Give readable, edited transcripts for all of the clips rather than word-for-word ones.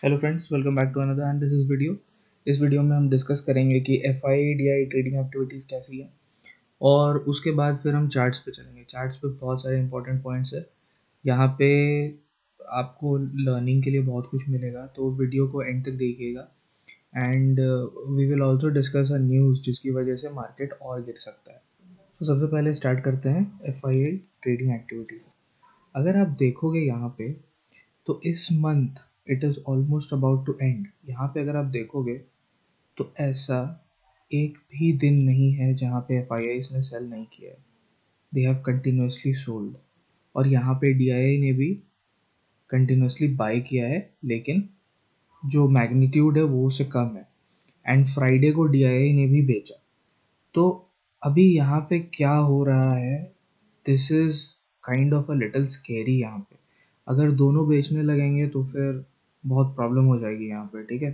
Hello friends, welcome back to another and this is video. इस वीडियो में हम डिस्कस करेंगे कि F I D I trading activities कैसी है, और उसके बाद फिर हम चार्ट्स पे चलेंगे। चार्ट्स पे बहुत सारे इंपॉर्टेंट पॉइंट्स है। यहाँ पे आपको लर्निंग के लिए बहुत कुछ मिलेगा, तो वीडियो को एंड तक देखिएगा। And we will also discuss a news जिसकी वजह से मार्केट और गिर सकता है। तो सबसे पहले स्टार्ट करते हैं F I I trading activities. अगर आप देखोगे यहाँ पे, तो इस month it is almost about to end. यहाँ पे अगर आप देखोगे तो ऐसा एक भी दिन नहीं है जहाँ पे एफ आई आईज ने सेल नहीं किया है। They have continuously sold. और यहाँ पे डी आई आई ने भी कंटिन्यूसली बाय किया है, लेकिन जो मैग्नीट्यूड है वो उससे कम है। एंड फ्राइडे को डी आई आई ने भी बेचा। तो अभी यहाँ पे क्या हो रहा है, this is kind of a little scary. यहाँ पे अगर दोनों बेचने लगेंगे तो फिर बहुत प्रॉब्लम हो जाएगी यहाँ पे, ठीक है।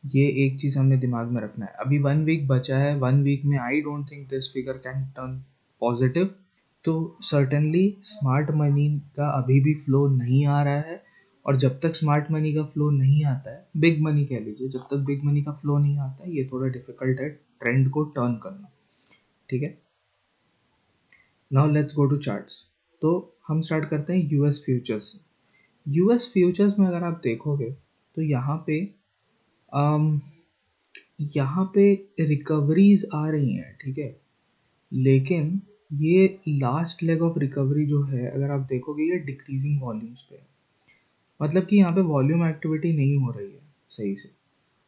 ये एक चीज़ हमें दिमाग में रखना है। अभी 1 वीक बचा है, 1 वीक में I don't think this figure can turn positive. तो सर्टेनली स्मार्ट मनी का अभी भी फ्लो नहीं आ रहा है। और जब तक स्मार्ट मनी का फ्लो नहीं आता है, बिग मनी कह लीजिए, जब तक बिग मनी का फ्लो नहीं आता है, ये थोड़ा डिफिकल्ट है ट्रेंड को टर्न करना, ठीक है। Now let's go to charts. तो हम स्टार्ट करते हैं यूएस फ्यूचर्स। यूएस फ्यूचर्स में अगर आप देखोगे तो अम, यहाँ पे रिकवरीज आ रही हैं, ठीक है। लेकिन ये लास्ट लेग ऑफ रिकवरी जो है, अगर आप देखोगे, ये डिक्रीजिंग वॉल्यूम्स पे है। मतलब कि यहाँ पे वॉल्यूम एक्टिविटी नहीं हो रही है सही से।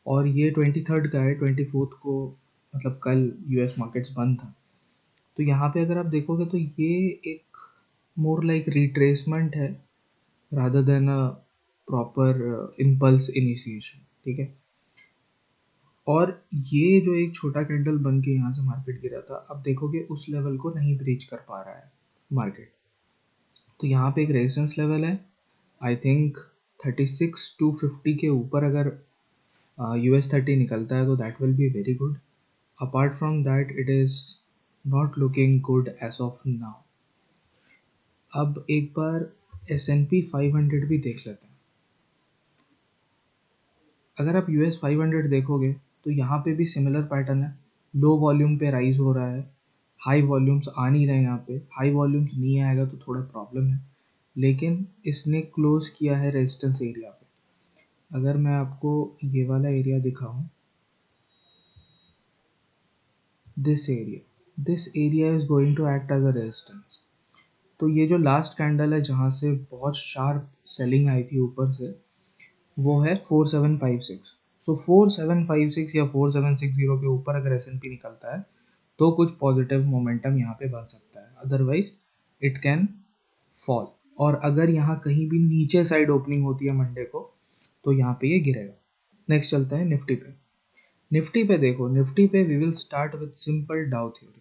और ये 23rd का है, 24th को मतलब कल यूएस मार्केट्स बंद था। तो यहाँ पे अगर आप देखोगे तो ये एक मोर लाइक रिट्रेसमेंट है rather than a proper impulse initiation, ठीक है। और ये जो एक छोटा कैंडल बन के यहाँ से मार्केट गिरा था, अब देखोगे उस लेवल को नहीं ब्रीच कर पा रहा है मार्केट। तो यहाँ पे एक रेजिस्टेंस लेवल है, आई थिंक 36,250 के ऊपर अगर US 30 निकलता है तो that will be very good. Apart from that it is not looking good as of now. अब एक बार S&P 500 भी देख लेते हैं। अगर आप US 500 देखोगे तो यहाँ पे भी सिमिलर पैटर्न है। लो वॉल्यूम पे राइज हो रहा है, हाई वॉल्यूम्स आ नहीं रहे। यहाँ पे हाई वॉल्यूम्स नहीं आएगा तो थोड़ा प्रॉब्लम है, लेकिन इसने क्लोज किया है रेजिस्टेंस एरिया पे। अगर मैं आपको ये वाला एरिया दिखाऊं, this area is going to act as a resistance. तो ये जो लास्ट कैंडल है जहाँ से बहुत शार्प सेलिंग आई थी ऊपर से, वो है 4756। सो 4756 या 4760 के ऊपर अगर S&P निकलता है तो कुछ पॉजिटिव मोमेंटम यहाँ पे बन सकता है, अदरवाइज इट कैन फॉल। और अगर यहाँ कहीं भी नीचे साइड ओपनिंग होती है मंडे को, तो यहाँ पे ये गिरेगा। नेक्स्ट चलता है निफ्टी पे। निफ्टी पे देखो, निफ्टी पे we will start with simple Dow theory.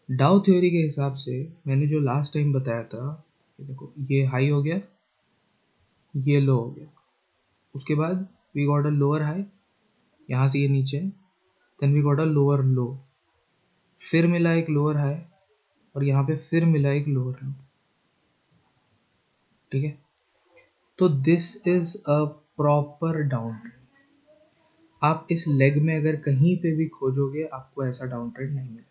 Dow theory के हिसाब से मैंने जो लास्ट टाइम बताया था कि देखो, ये हाई हो गया, ये लो हो गया, उसके बाद we got a lower high, यहाँ से ये नीचे, then we got a lower low, फिर मिला एक लोअर हाई, और यहाँ पे फिर मिला एक लोअर लो, ठीक है। तो this is a proper down trend. आप इस लेग में अगर कहीं पे भी खोजोगे आपको ऐसा डाउन ट्रेंड नहीं मिलेगा,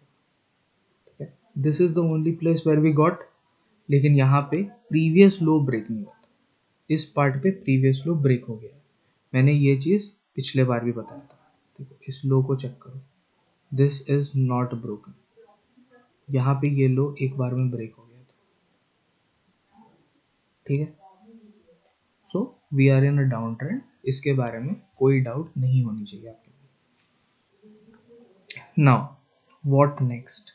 ठीक है। This is the only place where we got. लेकिन यहाँ पे प्रीवियस लो ब्रेक नहीं हुआ था, इस पार्ट पे प्रीवियस लो ब्रेक हो गया है। मैंने ये चीज़ पिछले बार भी बताया था। देखो, इस लो को चेक करो, दिस इज नॉट ब्रोकन। यहाँ पे ये लो एक बार में ब्रेक हो गया था, ठीक है। So we are in a down trend, इसके बारे में कोई डाउट नहीं होनी चाहिए आपके लिए। नाउ व्हाट नेक्स्ट,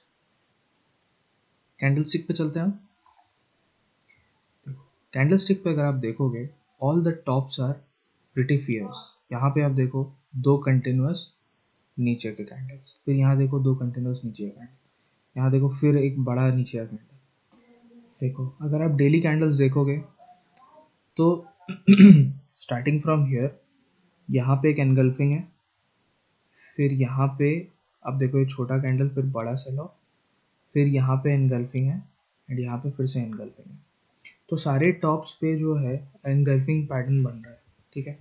कैंडलस्टिक पे चलते हैं हम। कैंडलस्टिक पे अगर आप देखोगे, all the tops are pretty fierce. यहाँ पे आप देखो, दो कंटिन्यूस नीचे के कैंडल्स, फिर यहाँ देखो दो कंटिन्यूस नीचे का कैंडल, यहाँ देखो फिर एक बड़ा नीचे का कैंडल। देखो, अगर आप डेली कैंडल्स देखोगे तो स्टार्टिंग फ्रॉम हियर, यहाँ पे एक एनगल्फिंग है, फिर यहाँ पे आप देखो ये छोटा कैंडल, फिर बड़ा सेल ऑफ, फिर यहाँ पे एनगल्फिंग है, एंड यहाँ पे फिर से एनगल्फिंग है। तो सारे टॉप्स पे जो है एनगल्फिंग पैटर्न बन रहा है, ठीक है।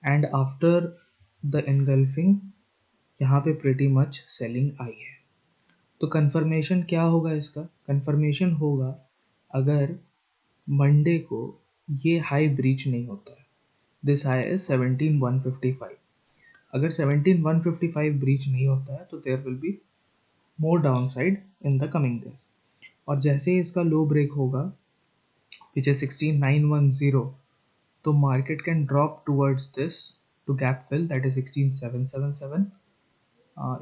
एंड आफ्टर द एनगल्फिंग यहाँ पे प्रिटी मच सेलिंग आई है। तो कंफर्मेशन क्या होगा इसका? कंफर्मेशन होगा अगर मंडे को ये हाई ब्रीच नहीं होता है। This high is 17,155। अगर 17,155 ब्रीच नहीं होता है तो there will be more down side in the coming days. और जैसे ही इसका लो ब्रेक होगा विच इज 16,910, तो market can drop towards this to gap fill, that is 16,777।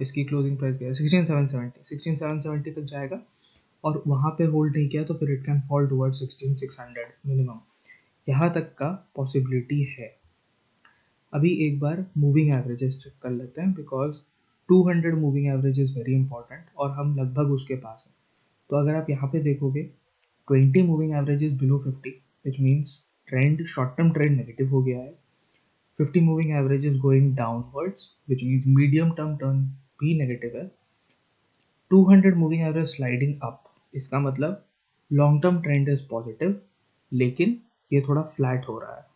इसकी क्लोजिंग प्राइस क्या है? 16,770 तक जाएगा और वहाँ पे होल्ड नहीं किया तो फिर it can fall toward 16,600 minimum. यहाँ तक का पॉसिबिलिटी है। अभी एक बार मूविंग एवरेजेस चेक कर लेते हैं, because 200 moving average is very important और हम लगभग उसके पास हैं। तो अगर आप यहाँ पे देखोगे 20 moving average is below 50, which means trend, short term trend negative हो गया है। 50 moving average is going downwards, which means medium term turn भी नेगेटिव है। 200 मूविंग एवरेज स्लाइडिंग अप, इसका मतलब long term trend is positive, लेकिन ये थोड़ा फ्लैट हो रहा है।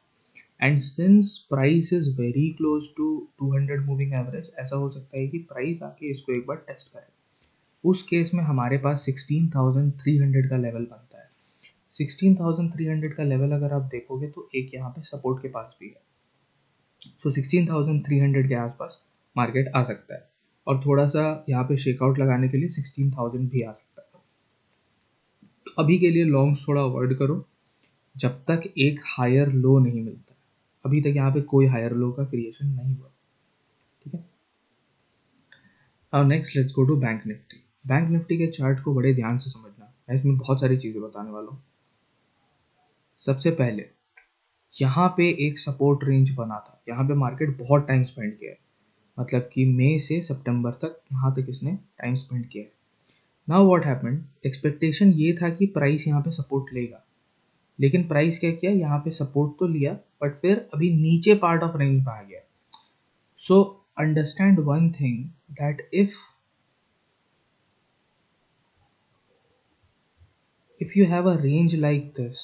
And since price is very close to 200 moving average, ऐसा हो सकता है कि प्राइस आके इसको एक बार टेस्ट करे। उस केस में हमारे पास 16,300 का लेवल बनता है। 16,300 का लेवल अगर आप देखोगे तो एक यहाँ पे सपोर्ट के पास भी है। सो 16,300 के आसपास मार्केट आ सकता है और थोड़ा सा यहाँ पे शेकआउट लगाने के लिए 16,000 भी आ सकता है। तो अभी के लिए लॉन्ग्स थोड़ा अवॉइड करो जब तक एक हायर लो नहीं मिलता। अभी तक यहाँ पे कोई हायर लो का क्रिएशन नहीं हुआ, ठीक है। अब next let's go to bank Nifty. Bank Nifty के चार्ट को बड़े ध्यान से समझना, मैं इसमें बहुत सारी चीज़ें बताने वाला हूँ। सबसे पहले यहाँ पे एक सपोर्ट रेंज बना था, यहाँ पे मार्केट बहुत टाइम स्पेंड किया है, मतलब कि मई से सितंबर तक यहाँ तक इसने टाइम स्पेंड किया है। नाउ व्हाट हैपेंड, एक्सपेक्टेशन ये था कि प्राइस यहाँ पे सपोर्ट लेगा, लेकिन प्राइस क्या किया, यहाँ पे सपोर्ट तो लिया बट फिर अभी नीचे पार्ट ऑफ रेंज में आ गया। So understand one thing, that if you have a range like this,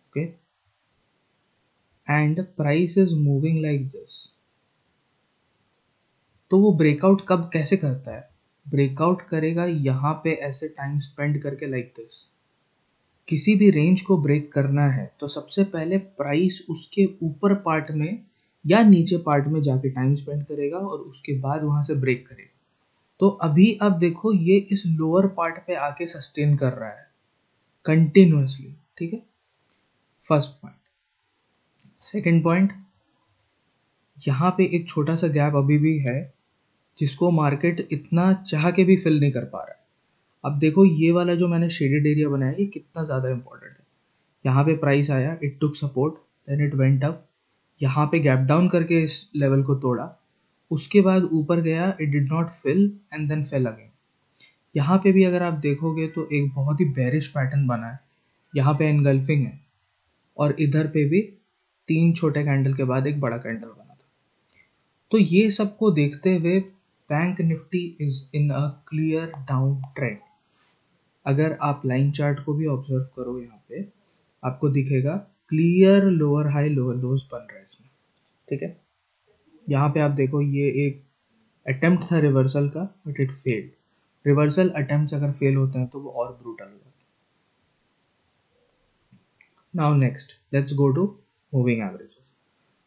okay, and price is moving like this, तो वो ब्रेकआउट कब कैसे करता है? ब्रेकआउट करेगा यहाँ पे ऐसे टाइम स्पेंड करके लाइक दिस। किसी भी रेंज को ब्रेक करना है तो सबसे पहले प्राइस उसके ऊपर पार्ट में या नीचे पार्ट में जाके टाइम स्पेंड करेगा और उसके बाद वहां से ब्रेक करेगा। तो अभी अब देखो ये इस लोअर पार्ट पे आके सस्टेन कर रहा है कंटिन्यूअसली, ठीक है। First point. सेकंड पॉइंट, यहाँ पे एक छोटा सा गैप अभी भी है जिसको मार्केट इतना चाह के भी फिल नहीं कर पा रहा है। अब देखो ये वाला जो मैंने शेडेड एरिया बनाया ये कितना ज़्यादा इंपॉर्टेंट है। यहाँ पे प्राइस आया, it took support, then it went up, यहाँ पे गैप डाउन करके इस लेवल को तोड़ा, उसके बाद ऊपर गया, it did not fill and then fell again. यहाँ पे भी अगर आप देखोगे तो एक बहुत ही बेरिश पैटर्न बना है, यहाँ पे एनगल्फिंग है और इधर पे भी 3 छोटे कैंडल के बाद एक बड़ा कैंडल बना था। तो ये सबको देखते हुए bank Nifty is in a clear down trend. अगर आप लाइन चार्ट को भी ऑब्जर्व करो, यहाँ पे आपको दिखेगा क्लियर लोअर हाई लोअर लोज बन रहा है इसमें, ठीक है। यहाँ पे आप देखो ये एक अटेम्प्ट था रिवर्सल का, but it failed. Reversal attempts अगर फेल होते हैं तो वो और ब्रूटल हो जाता है। Now next let's go to moving averages.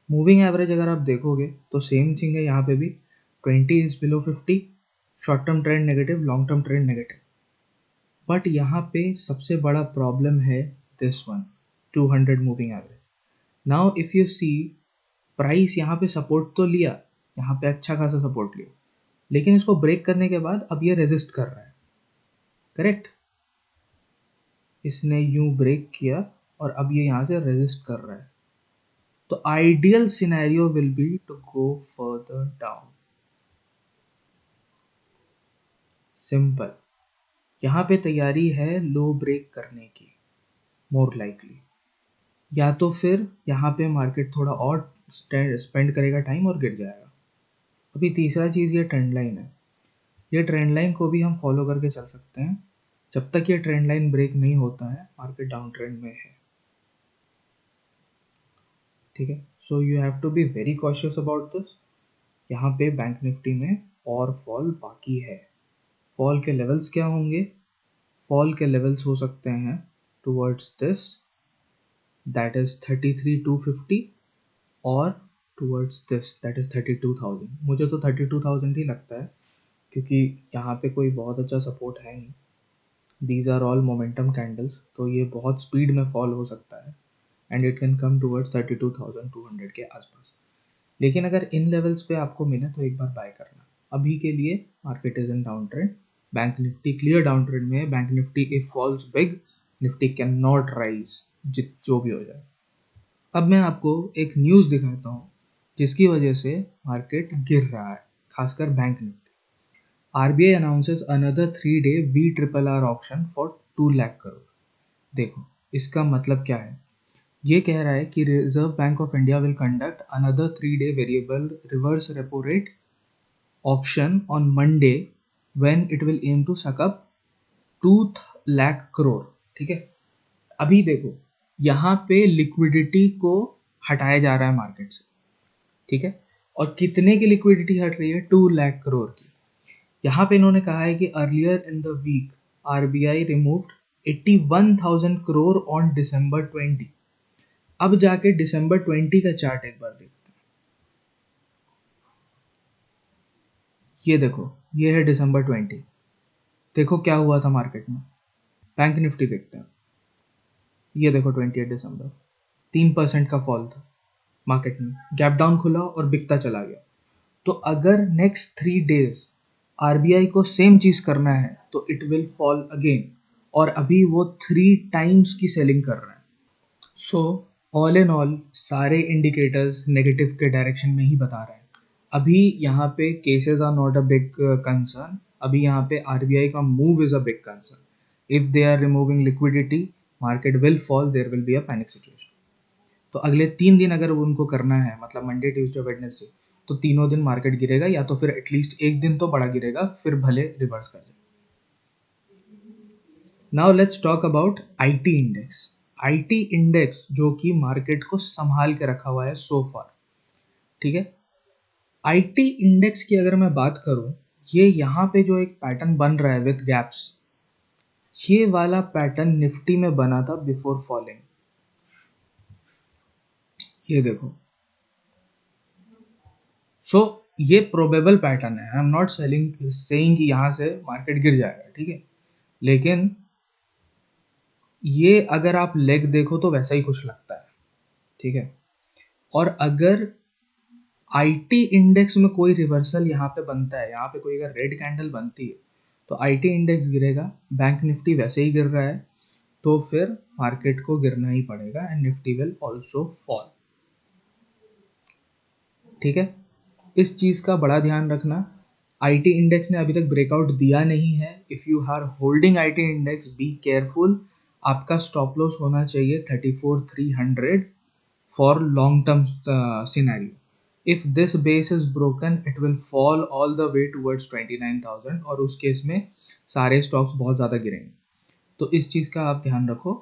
Moving average अगर आप देखोगे तो सेम थिंग है, यहाँ पे भी 20 is below 50, short term trend negative, long term trend negative. But यहाँ पे सबसे बड़ा प्रॉब्लम है this one, 200 moving average. Now if you see, price यहाँ पे सपोर्ट तो लिया, यहाँ पे अच्छा खासा सपोर्ट लिया, लेकिन इसको ब्रेक करने के बाद अब ये रेजिस्ट कर रहा है, करेक्ट। इसने यूं ब्रेक किया और अब ये यहाँ से रेजिस्ट कर रहा है। तो ideal scenario will be to go further down, simple. यहाँ पे तैयारी है लो ब्रेक करने की, मोर लाइकली, या तो फिर यहाँ पे मार्केट थोड़ा और स्पेंड करेगा टाइम और गिर जाएगा। अभी तीसरा चीज़ ये ट्रेंड लाइन है, ये ट्रेंड लाइन को भी हम फॉलो करके चल सकते हैं। जब तक ये ट्रेंड लाइन ब्रेक नहीं होता है मार्केट डाउन ट्रेंड में है, ठीक है। So you have to be very cautious about this. यहाँ पे बैंक निफ्टी में और फॉल बाकी है। फॉल के लेवल्स क्या होंगे? फॉल के लेवल्स हो सकते हैं टुवर्ड्स दिस, दैट इज 33,250, और टुवर्ड्स दिस, दैट इज 32,000। मुझे तो 32,000 ही लगता है, क्योंकि यहाँ पे कोई बहुत अच्छा सपोर्ट है नहीं। These are all momentum candles, तो ये बहुत स्पीड में फॉल हो सकता है and it can come towards 32,200 के आसपास। लेकिन अगर इन लेवल्स पे आपको मिले तो एक बार बाय करना। अभी के लिए market is in down trend. Bank Nifty clear down trend में है। Bank Nifty if falls big, Nifty can not rise, जित जो भी हो जाए। अब मैं आपको एक न्यूज़ दिखाता हूँ जिसकी वजह से मार्केट गिर रहा है, खासकर bank Nifty. RBI announces another 3-day VRRR option for 2 lakh crore. देखो इसका मतलब क्या है। ये कह रहा है कि reserve bank of India will conduct another 3-day variable reverse repo rate option on Monday when it will aim to suck up 2 lakh crore. ठीक है, अभी देखो यहाँ पे लिक्विडिटी को हटाया जा रहा है मार्केट से। ठीक है, और कितने की लिक्विडिटी हट रही है? 2 लाख करोड़ की। यहाँ पे इन्होंने कहा है कि earlier in the week RBI removed 81,000 crore on December 20। अब जाके December 20 का चार्ट एक बार देखते हैं। ये देखो, ये है December 20। देखो क्या हुआ था मार्केट में। बैंक निफ्टी देखते हैं। ये देखो 28 दिसंबर, 3% का फॉल था मार्केट में। गैप डाउन खुला और बिकता चला गया। तो अगर नेक्स्ट 3 days आरबीआई को सेम चीज करना है तो इट विल फॉल अगेन, और अभी वो 3 times की सेलिंग कर रहे हैं। सो ऑल इन ऑल सारे इंडिकेटर्स नेगेटिव के डायरेक्शन में ही बता रहे हैं। अभी यहाँ पे cases are not a big concern. अभी यहाँ पे आरबीआई का move is a big concern. If they are removing liquidity, market will fall, there will be a panic situation. तो अगले 3 दिन अगर उनको करना है, मतलब मंडे ट्यूसडे वेडनेसडे, तो तीनों दिन मार्केट गिरेगा, या तो फिर एटलीस्ट एक दिन तो बड़ा गिरेगा, फिर भले रिवर्स कर जाए। Now let's talk about IT index. IT index जो कि मार्केट को संभाल के रखा हुआ है सो फार। ठीक है, आईटी इंडेक्स की अगर मैं बात करूं, ये यहाँ पे जो एक पैटर्न बन रहा है विथ गैप्स, ये वाला पैटर्न निफ्टी में बना था बिफोर फॉलिंग। ये देखो, सो ये प्रोबेबल पैटर्न है। आई एम नॉट सेइंग कि यहाँ से मार्केट गिर जाएगा, ठीक है, लेकिन ये अगर आप लेग देखो तो वैसा ही कुछ लगता है। ठीक है, और अगर आईटी इंडेक्स में कोई रिवर्सल यहाँ पे बनता है, यहाँ पे कोई अगर रेड कैंडल बनती है, तो आईटी इंडेक्स गिरेगा, बैंक निफ्टी वैसे ही गिर रहा है, तो फिर मार्केट को गिरना ही पड़ेगा and Nifty will also fall. ठीक है, इस चीज़ का बड़ा ध्यान रखना। आईटी इंडेक्स ने अभी तक ब्रेकआउट दिया नहीं है। If you are holding IT index, be careful. आपका स्टॉप लॉस होना चाहिए 34,300 for long term scenario. If this base is broken, it will fall all the way towards 29,000, और उस केस में सारे स्टॉक्स बहुत ज़्यादा गिरेंगे। तो इस चीज़ का आप ध्यान रखो।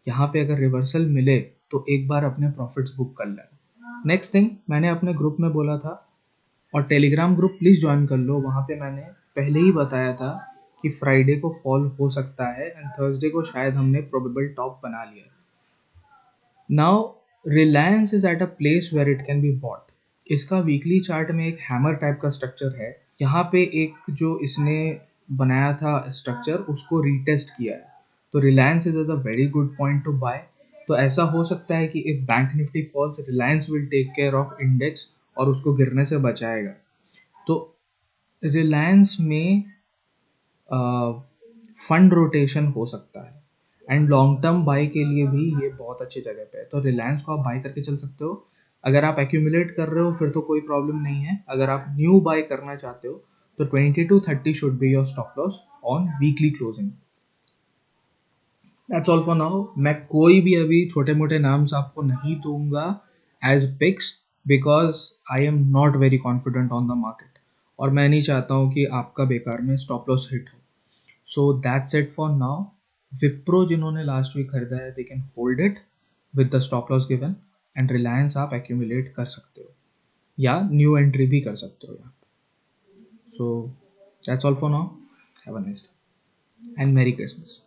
यहाँ पे अगर रिवर्सल मिले तो एक बार अपने प्रॉफिट्स बुक कर लेना। नेक्स्ट थिंग, मैंने अपने ग्रुप में बोला था, और टेलीग्राम ग्रुप प्लीज़ ज्वाइन कर लो। वहाँ पे मैंने पहले ही बताया था कि फ्राइडे को फॉल हो सकता है एंड थर्सडे को शायद हमने प्रोबेबल टॉप बना लिया। Now Reliance is at a place where it can be bought. इसका वीकली चार्ट में एक हैमर टाइप का स्ट्रक्चर है। यहाँ पे एक जो इसने बनाया था स्ट्रक्चर, उसको रीटेस्ट किया है। तो Reliance is a very good point to buy. तो ऐसा हो सकता है कि if bank Nifty falls, Reliance will take care of index और उसको गिरने से बचाएगा। तो रिलायंस में फंड रोटेशन हो सकता है एंड लॉन्ग टर्म बाय के लिए भी ये बहुत अच्छी जगह पे है। तो रिलायंस को आप बाय करके चल सकते हो। अगर आप एक्यूमुलेट कर रहे हो फिर तो कोई प्रॉब्लम नहीं है। अगर आप न्यू बाय करना चाहते हो तो 20 to 30 should be your stop loss on weekly closing. That's all for now. मैं कोई भी अभी छोटे मोटे नाम्स आपको नहीं दूंगा as picks, because I am not very confident on the market, और मैं नहीं चाहता हूँ कि आपका बेकार में स्टॉप लॉस हिट हो। So that's it for now. Wipro जिन्होंने लास्ट वीक खरीदा है, they can hold it with the stop loss given, and Reliance आप एक्यूमुलेट कर सकते हो या न्यू एंट्री भी कर सकते हो यहाँ. So that's all for now. Have a nice day and मेरी क्रिसमस.